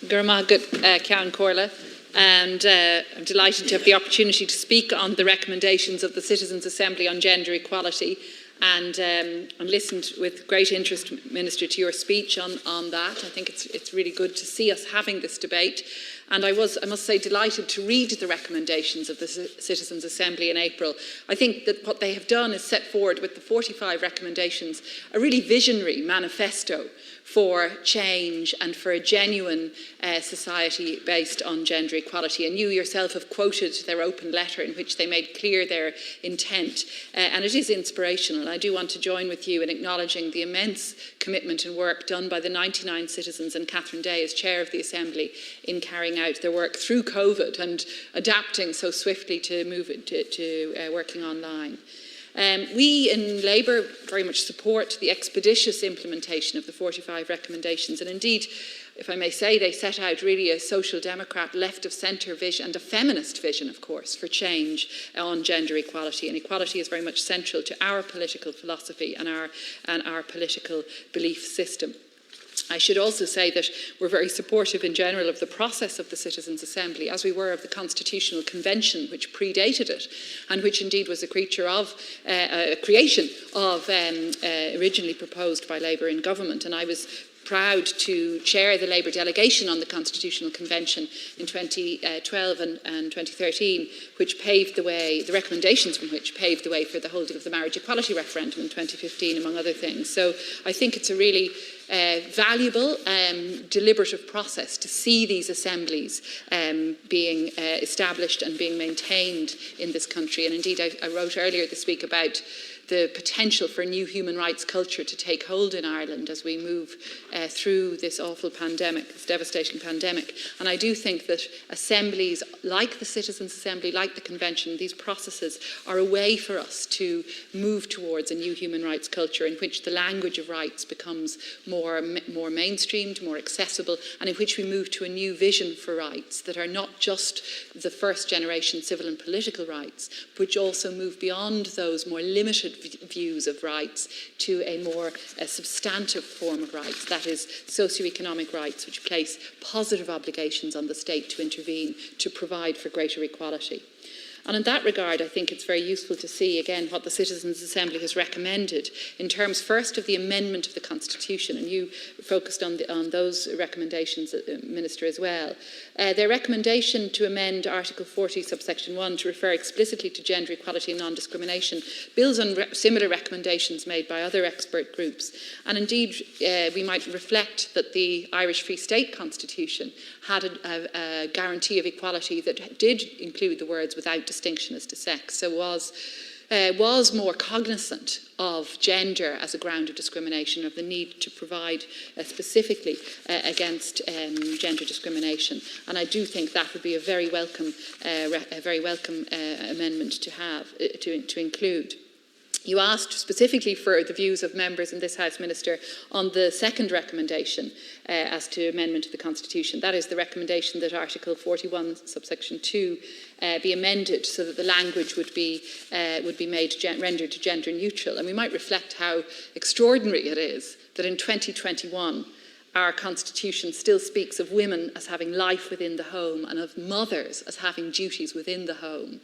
Gurmagad Ceann Corla, and I'm delighted to have the opportunity to speak on the recommendations of the Citizens' Assembly on gender equality, and listened with great interest, Minister, to your speech on that. I think it's really good to see us having this debate. And I must say, delighted to read the recommendations of the Citizens' Assembly in April. I think that what they have done is set forward with the 45 recommendations a really visionary manifesto for change and for a genuine society based on gender equality. And you yourself have quoted their open letter in which they made clear their intent. And it is inspirational. I do want to join with you in acknowledging the immense commitment and work done by the 99 citizens and Catherine Day as Chair of the Assembly in carrying out their work through COVID and adapting so swiftly to move to working online. We in Labour very much support the expeditious implementation of the 45 recommendations, and indeed, if I may say, they set out really a social democrat, left of centre vision and a feminist vision, of course, for change on gender equality. And equality is very much central to our political philosophy and our political belief system. I should also say that we're very supportive in general of the process of the Citizens' Assembly, as we were of the Constitutional Convention, which predated it, and which indeed was a creation of originally proposed by Labour in government. And I was proud to chair the Labour delegation on the Constitutional Convention in 2012 and 2013, which paved the way, the recommendations from which paved the way for the holding of the marriage equality referendum in 2015, among other things. So I think it's a really valuable, deliberative process to see these assemblies being established and being maintained in this country. And indeed, I wrote earlier this week about the potential for a new human rights culture to take hold in Ireland as we move through this awful pandemic, this devastating pandemic. And I do think that assemblies like the Citizens' Assembly, like the Convention, these processes are a way for us to move towards a new human rights culture in which the language of rights becomes more mainstreamed, more accessible, and in which we move to a new vision for rights that are not just the first generation civil and political rights, but which also move beyond those more limited views of rights to a more substantive form of rights, that is socioeconomic rights, which place positive obligations on the state to intervene to provide for greater equality. And in that regard, I think it's very useful to see again what the Citizens' Assembly has recommended in terms first of the amendment of the Constitution, and you focused on those recommendations, Minister, as well. Their recommendation to amend Article 40, subsection 1 to refer explicitly to gender equality and non-discrimination builds on similar recommendations made by other expert groups. And indeed, we might reflect that the Irish Free State Constitution had a guarantee of equality that did include the words without distinction as to sex, so was more cognizant of gender as a ground of discrimination, of the need to provide specifically against gender discrimination. And I do think that would be a very welcome amendment to have to include. You asked specifically for the views of members in this House, Minister, on the second recommendation as to amendment of the Constitution. That is the recommendation that Article 41, subsection 2 be amended so that the language would be made rendered gender neutral. And we might reflect how extraordinary it is that in 2021 our Constitution still speaks of women as having life within the home and of mothers as having duties within the home.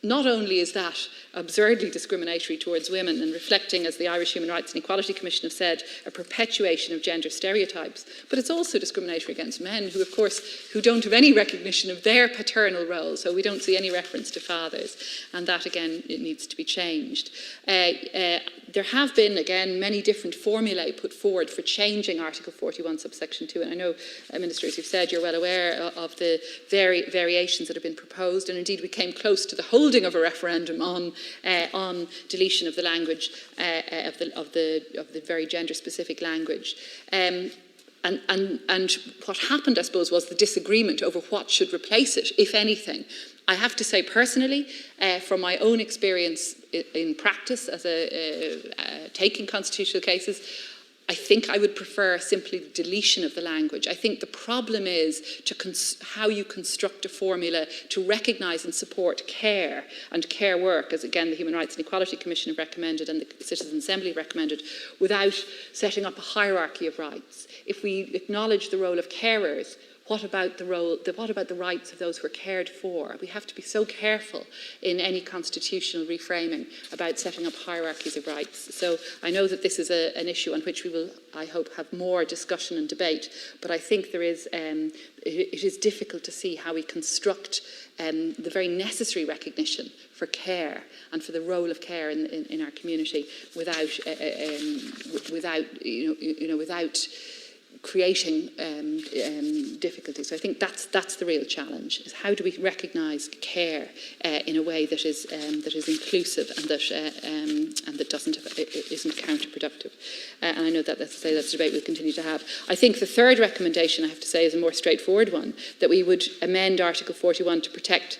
Not only is that absurdly discriminatory towards women and reflecting, as the Irish Human Rights and Equality Commission have said, a perpetuation of gender stereotypes, but it's also discriminatory against men who, of course, who don't have any recognition of their paternal role, so we don't see any reference to fathers, and that, again, it needs to be changed. There have been, again, many different formulae put forward for changing Article 41, subsection 2, and I know, Minister, as you've said, you're well aware of the variations that have been proposed, and indeed we came close to the holding of a referendum on deletion of the language of the very gender-specific language. And what happened, I suppose, was the disagreement over what should replace it, if anything. I have to say personally, from my own experience in practice as taking constitutional cases, I think I would prefer simply the deletion of the language. I think the problem is how you construct a formula to recognise and support care and care work, as again the Human Rights and Equality Commission have recommended and the Citizens' Assembly have recommended, without setting up a hierarchy of rights. if we acknowledge the role of carers, what about the rights of those who are cared for? We have to be so careful in any constitutional reframing about setting up hierarchies of rights. So I know that this is an issue on which we will, I hope, have more discussion and debate, but I think there is, it is difficult to see how we construct the very necessary recognition for care and for the role of care in our community without creating difficulties. So I think that's the real challenge: is how do we recognise care in a way that is inclusive and that isn't counterproductive. And I know that that's a debate we'll continue to have. I think the third recommendation, I have to say, is a more straightforward one: that we would amend Article 41 to protect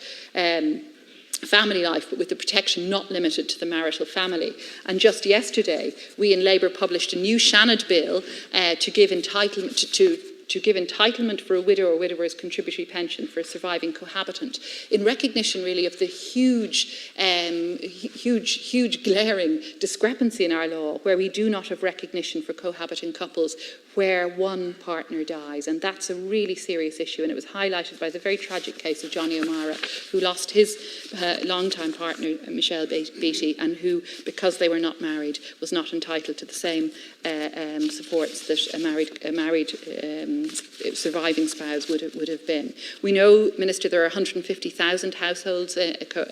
family life, but with the protection not limited to the marital family. And just yesterday, we in Labour published a new Shannon bill to give entitlement for a widow or widower's contributory pension for a surviving cohabitant, in recognition really of the huge glaring discrepancy in our law where we do not have recognition for cohabiting couples where one partner dies. And that's a really serious issue, and it was highlighted by the very tragic case of Johnny O'Mara, who lost his longtime partner, Michelle Beattie, and who, because they were not married, was not entitled to the same supports that a married surviving spouse would have been. We know, Minister, there are 150,000 households,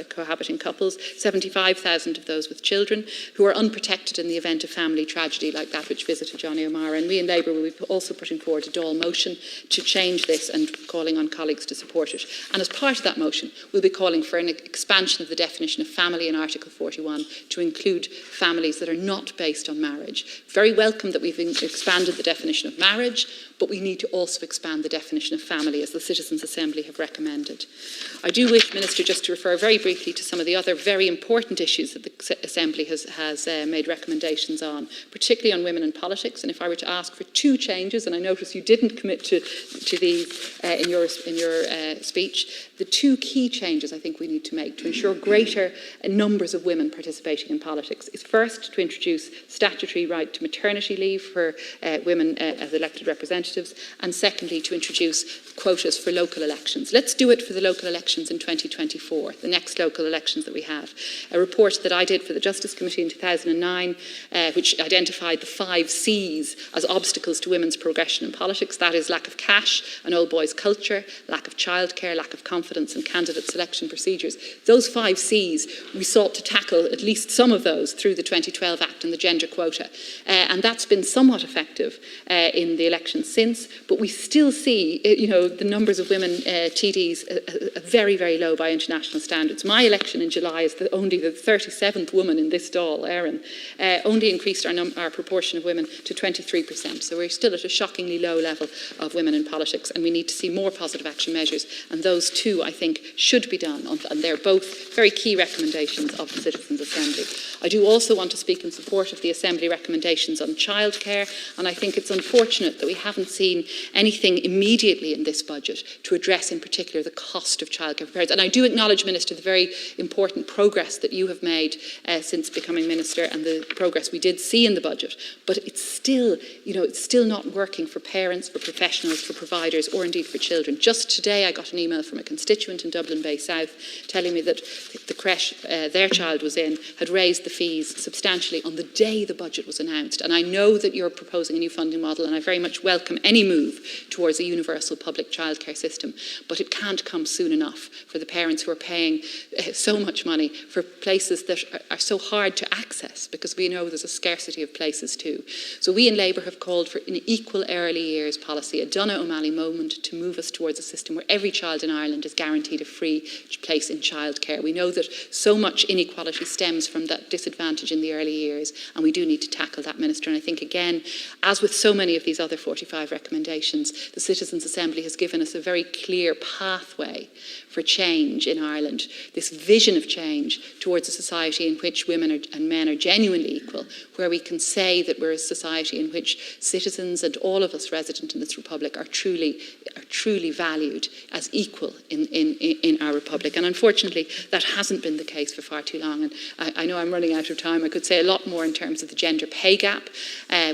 cohabiting couples, 75,000 of those with children, who are unprotected in the event of family tragedy like that which visited Johnny O'Mara. And we in Labour will be also putting forward a Dáil motion to change this and calling on colleagues to support it. And as part of that motion, we'll be calling for an expansion of the definition of family in Article 41 to include families that are not based on marriage. Very welcome that we've expanded the definition of marriage, but we need to also expand the definition of family, as the Citizens' Assembly have recommended. I do wish, Minister, just to refer very briefly to some of the other very important issues that the Assembly has made recommendations on, particularly on women in politics. And if I were to ask for two changes, and I notice you didn't commit to these in your speech, the two key changes I think we need to make to ensure greater numbers of women participating in politics is first to introduce statutory right to maternity leave for women as elected representatives, and secondly to introduce quotas for local elections. Let's do it for the local elections in 2024, the next local elections that we have. A report that I did for the Justice Committee in 2009, which identified the 5 C's as obstacles to women's progression in politics. That is lack of cash, an old boys culture, lack of childcare, lack of confidence in candidate selection procedures. Those 5 C's, we sought to tackle at least some of those through the 2012 Act and the gender quota. And that's been somewhat effective in the elections since, but we still see, the numbers of women TDs are very, very low by international standards. My election in July is only the 37th woman in this Dáil, Erin, only increased our proportion of women to 23%. So we're still at a shockingly low level of women in politics, and we need to see more positive action measures. And those two, I think, should be done. And they're both very key recommendations of the Citizens' Assembly. I do also want to speak in support of the Assembly recommendations on childcare, and I think it's unfortunate that we haven't seen anything immediately in this budget to address in particular the cost of childcare for parents. And I do acknowledge, Minister, the very important progress that you have made since becoming Minister and the progress we did see in the budget, but it's still not working for parents, for professionals, for providers, or indeed for children. Just today I got an email from a constituent in Dublin Bay South telling me that the creche their child was in had raised the fees substantially on the day the budget was announced. And I know that you're proposing a new funding model, and I very much welcome any move towards a universal public childcare system, but it can't come soon enough for the parents who are paying so much money for places that are so hard to access, because we know there's a scarcity of places too. So we in Labour have called for an equal early years policy, a Donna O'Malley moment, to move us towards a system where every child in Ireland is guaranteed a free place in childcare. We know that so much inequality stems from that disadvantage in the early years, and we do need to tackle that, Minister. And I think, again, as with so many of these other 45 recommendations, the Citizens' Assembly has given us a very clear pathway for change in Ireland, this vision of change towards a society in which women and men are genuinely equal, where we can say that we're a society in which citizens and all of us resident in this republic are truly valued as equal in our republic. And unfortunately, that hasn't been the case for far too long. And I know I'm running out of time. I could say a lot more in terms of the gender pay gap,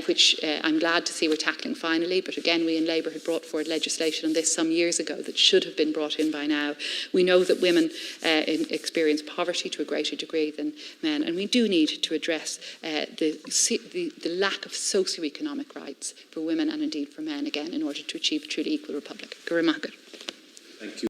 which I'm glad to see we're tackling finally. but again, we in Labour had brought forward legislation on this some years ago that should have been brought in by now. We know that women experience poverty to a greater degree than men, and we do need to address the lack of socio-economic rights for women and indeed for men again in order to achieve a truly equal republic. Thank you.